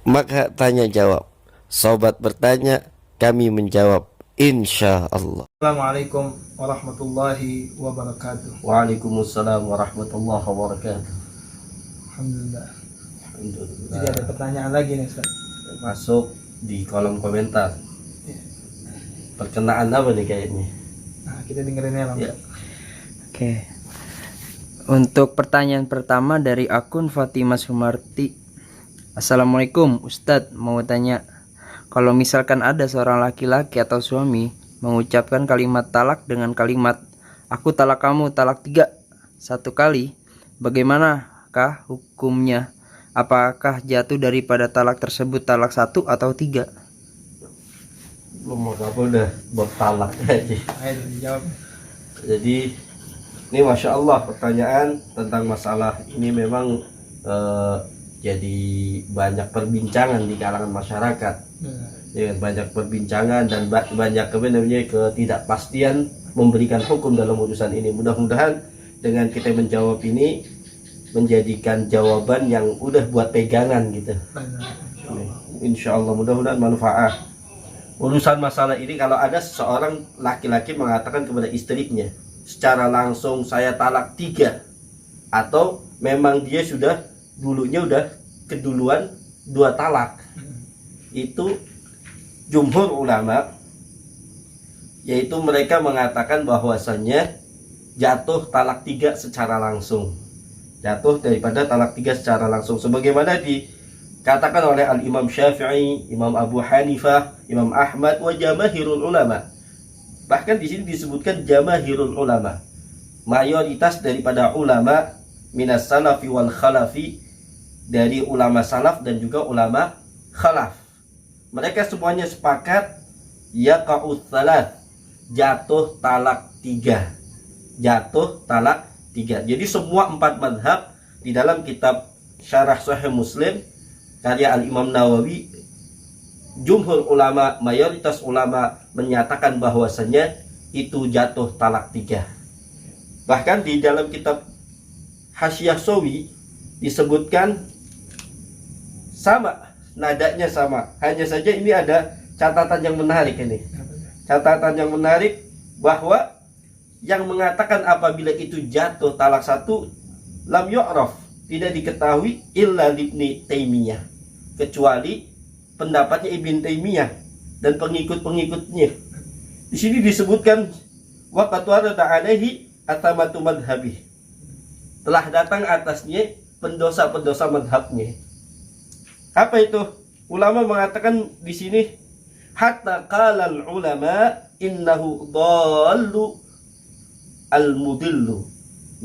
maka tanya jawab. Sobat bertanya, kami menjawab, insya Allah. Assalamualaikum warahmatullahi wabarakatuh. Waalaikumsalam warahmatullahi wabarakatuh. Alhamdulillah. Alhamdulillah. Jadi ada pertanyaan lagi nih Ustaz. Masuk di kolom komentar. Ya. Perkenaan apa nih kayaknya? Nah, kita dengerin ya Bang. Ya. Oke. Untuk pertanyaan pertama dari akun Fatimah Sumarti. Assalamualaikum Ustadz, mau tanya, kalau misalkan ada seorang laki-laki atau suami mengucapkan kalimat talak dengan kalimat aku talak kamu talak 3 satu kali, bagaimanakah hukumnya? Apakah jatuh daripada talak tersebut talak 1 atau 3? Belum mau apa udah bertalak aja. Ayo dijawab. Jadi ini masya Allah pertanyaan tentang masalah ini memang jadi banyak perbincangan di kalangan masyarakat. Ya, banyak perbincangan dan banyak ketidakpastian memberikan hukum dalam urusan ini. Mudah-mudahan dengan kita menjawab ini menjadikan jawaban yang udah buat pegangan gitu. Insya Allah mudah-mudahan manfaat. Urusan masalah ini kalau ada seseorang laki-laki mengatakan kepada istrinya secara langsung saya talak 3, atau memang dia sudah dulunya udah keduluan 2 talak, itu jumhur ulama yaitu mereka mengatakan bahwasannya jatuh talak 3 secara langsung, jatuh daripada talak 3 secara langsung sebagaimana dikatakan oleh Al-Imam Syafi'i, Imam Abu Hanifah, Imam Ahmad wa jamaahirul ulama. Bahkan di sini disebutkan jamaahirul ulama, mayoritas daripada ulama minas salafi wal khalafi, dari ulama salaf dan juga ulama khalaf. Mereka semuanya sepakat yaqa'u tsalat, jatuh talak 3. Jatuh talak 3. Jadi semua 4 madhab di dalam kitab Syarah Sahih Muslim karya Al-Imam Nawawi, jumhur ulama, mayoritas ulama menyatakan bahwasanya itu jatuh talak 3. Bahkan di dalam kitab Hasyiah Sawi disebutkan sama, nadanya sama. Hanya saja ini ada catatan yang menarik ini. Catatan yang menarik bahwa yang mengatakan apabila itu jatuh talak 1 lam yu'raf, tidak diketahui illa Ibnu Taimiyah, kecuali pendapatnya Ibn Taimiyah dan pengikut-pengikutnya. Di sini disebutkan waqatu alaihi atamatu madhabi, telah datang atasnya pendosa-pendosa madhabnya. Apa itu? Ulama mengatakan di sini hatta qalal ulama innahu dhallu al-mudillu,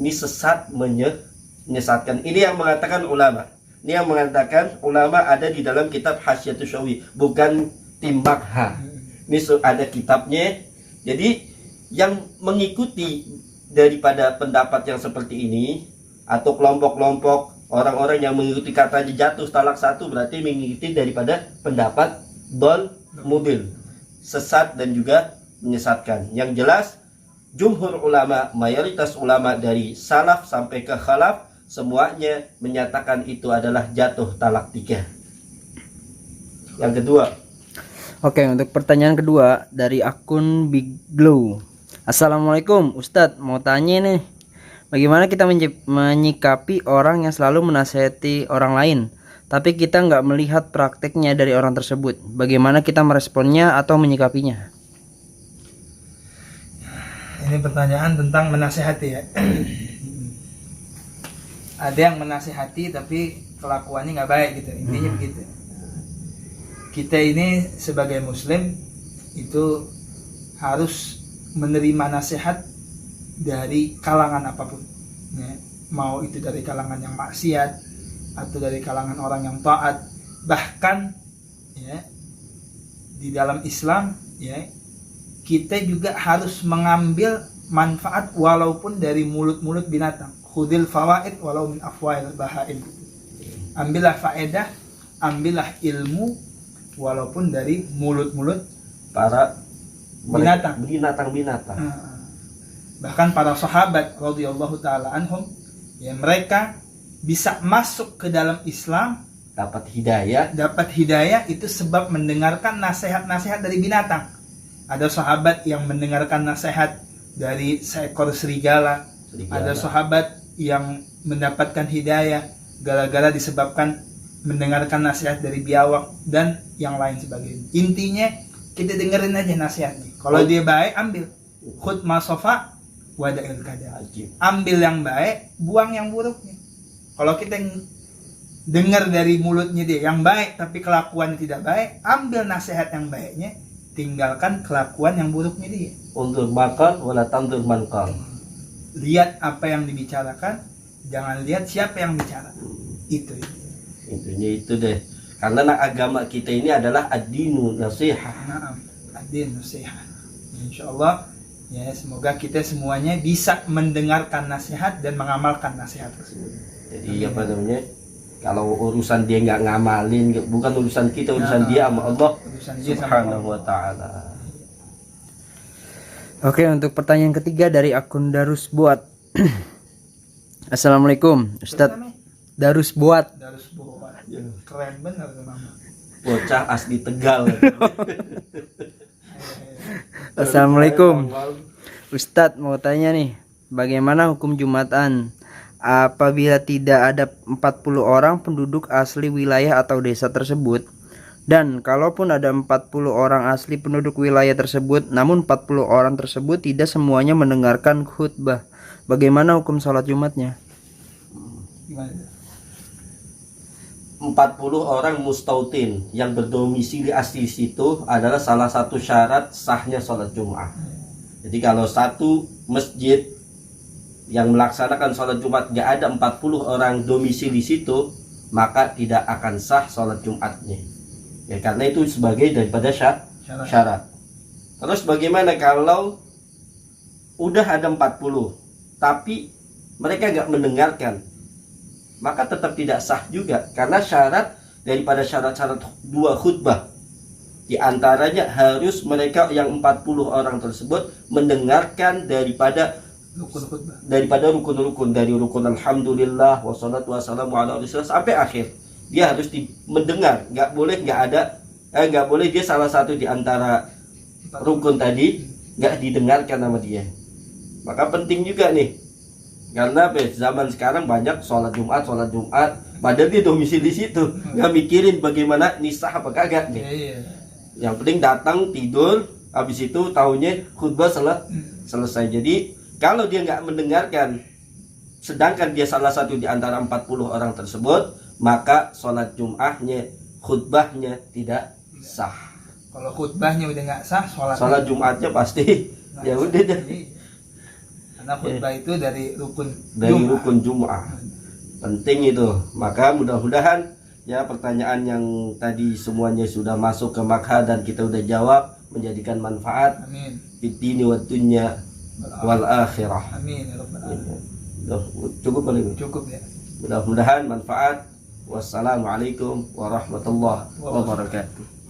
ini sesat menyesatkan. Ini yang mengatakan ulama. Ini yang mengatakan ulama ada di dalam kitab Hasyiatus Syawi, bukan timbak ha. Ini ada kitabnya. Jadi yang mengikuti daripada pendapat yang seperti ini, atau kelompok-kelompok orang-orang yang mengikuti katanya jatuh talak 1, berarti mengikuti daripada pendapat dol mudil, sesat dan juga menyesatkan. Yang jelas jumhur ulama, mayoritas ulama dari salaf sampai ke khalaf, semuanya menyatakan itu adalah jatuh talak 3. Yang kedua. Oke, untuk pertanyaan kedua dari akun Big Glow. Assalamualaikum Ustadz, mau tanya nih, bagaimana kita menyikapi orang yang selalu menasihati orang lain, tapi kita nggak melihat prakteknya dari orang tersebut? Bagaimana kita meresponnya atau menyikapinya? Ini pertanyaan tentang menasihati ya. Ada yang menasihati tapi kelakuannya nggak baik gitu, intinya begitu. Kita ini sebagai muslim itu harus menerima nasihat dari kalangan apapun ya. Mau itu dari kalangan yang maksiat atau dari kalangan orang yang taat. Bahkan ya, di dalam Islam ya, kita juga harus mengambil manfaat walaupun dari mulut-mulut binatang. Khudil fawaid walau min afwail bahaim. Ambillah faedah, ambillah ilmu walaupun dari mulut-mulut Para binatang. Bahkan para sahabat radhiyallahu taala anhum ya, mereka bisa masuk ke dalam Islam dapat hidayah. Dapat hidayah itu sebab mendengarkan nasihat-nasihat dari binatang. Ada sahabat yang mendengarkan nasihat dari seekor serigala. Ada sahabat yang mendapatkan hidayah gara-gara disebabkan mendengarkan nasihat dari biawak dan yang lain sebagainya. Intinya kita dengerin aja nasihatnya. Kalau dia baik, ambil. Khud ma sofa wada'il kada. Ambil yang baik, buang yang buruknya. Kalau kita dengar dari mulutnya dia yang baik tapi kelakuannya tidak baik, ambil nasihat yang baiknya, tinggalkan kelakuan yang buruknya dia. Undur makan wala tandur mankal. Lihat apa yang dibicarakan, jangan lihat siapa yang bicara. Itu. Intinya itu deh. Karena agama kita ini adalah ad-dinu nasiha. Naam, ad-din nasiha. Insyaallah ya, semoga kita semuanya bisa mendengarkan nasihat dan mengamalkan nasihat tersebut. Jadi apa namanya? Kalau urusan dia nggak ngamalin, bukan urusan kita, urusan dia sama Allah Subhanahu wa ta'ala. Oke, untuk pertanyaan ketiga dari akun Darus Buat. Assalamualaikum, Ustadz. Darus Buat. Darus Buat. Keren bener tuh nama. Bocah asli Tegal. Assalamualaikum, Ustadz. Mau tanya nih, bagaimana hukum Jumatan apabila tidak ada 40 orang penduduk asli wilayah atau desa tersebut, dan kalaupun ada 40 orang asli penduduk wilayah tersebut namun 40 orang tersebut tidak semuanya mendengarkan khutbah, bagaimana hukum sholat Jumatnya? Gimana? 40 orang mustautin yang berdomisili asli situ adalah salah satu syarat sahnya sholat Jumat. Jadi kalau satu masjid yang melaksanakan sholat Jumat nggak ada 40 orang domisili situ, maka tidak akan sah sholat Jumatnya. Ya, karena itu sebagai daripada syarat. Terus bagaimana kalau udah ada 40 tapi mereka nggak mendengarkan? Maka tetap tidak sah juga, karena syarat daripada syarat-syarat dua khutbah di antaranya harus mereka yang 40 orang tersebut mendengarkan daripada rukun-rukun, dari rukun alhamdulillah wassalatu wassalamu ala rasulillah sampai akhir. Dia harus mendengar, nggak boleh dia salah satu di antara rukun tadi nggak didengarkan sama dia. Maka penting juga nih, karena zaman sekarang banyak sholat Jumat padahal dia domisili di situ, nggak mikirin bagaimana nisah apa kagak nih. Yang penting datang tidur, habis itu tahunya khutbah selesai. Jadi kalau dia nggak mendengarkan, sedangkan dia salah satu di antara 40 orang tersebut, maka sholat Jumatnya, khutbahnya tidak sah. Kalau khutbahnya udah nggak sah, sholat Jumatnya pasti ya udah deh. Karena khutbah itu dari rukun Jumat. Penting itu. Maka mudah-mudahan ya pertanyaan yang tadi semuanya sudah masuk ke makha dan kita udah jawab, menjadikan manfaat. Amin. Fitini wa dunya wal akhirah. Amin ya rabbal alamin. Cukup kali ini? Cukup ya. Mudah-mudahan manfaat. Wassalamualaikum warahmatullahi wabarakatuh.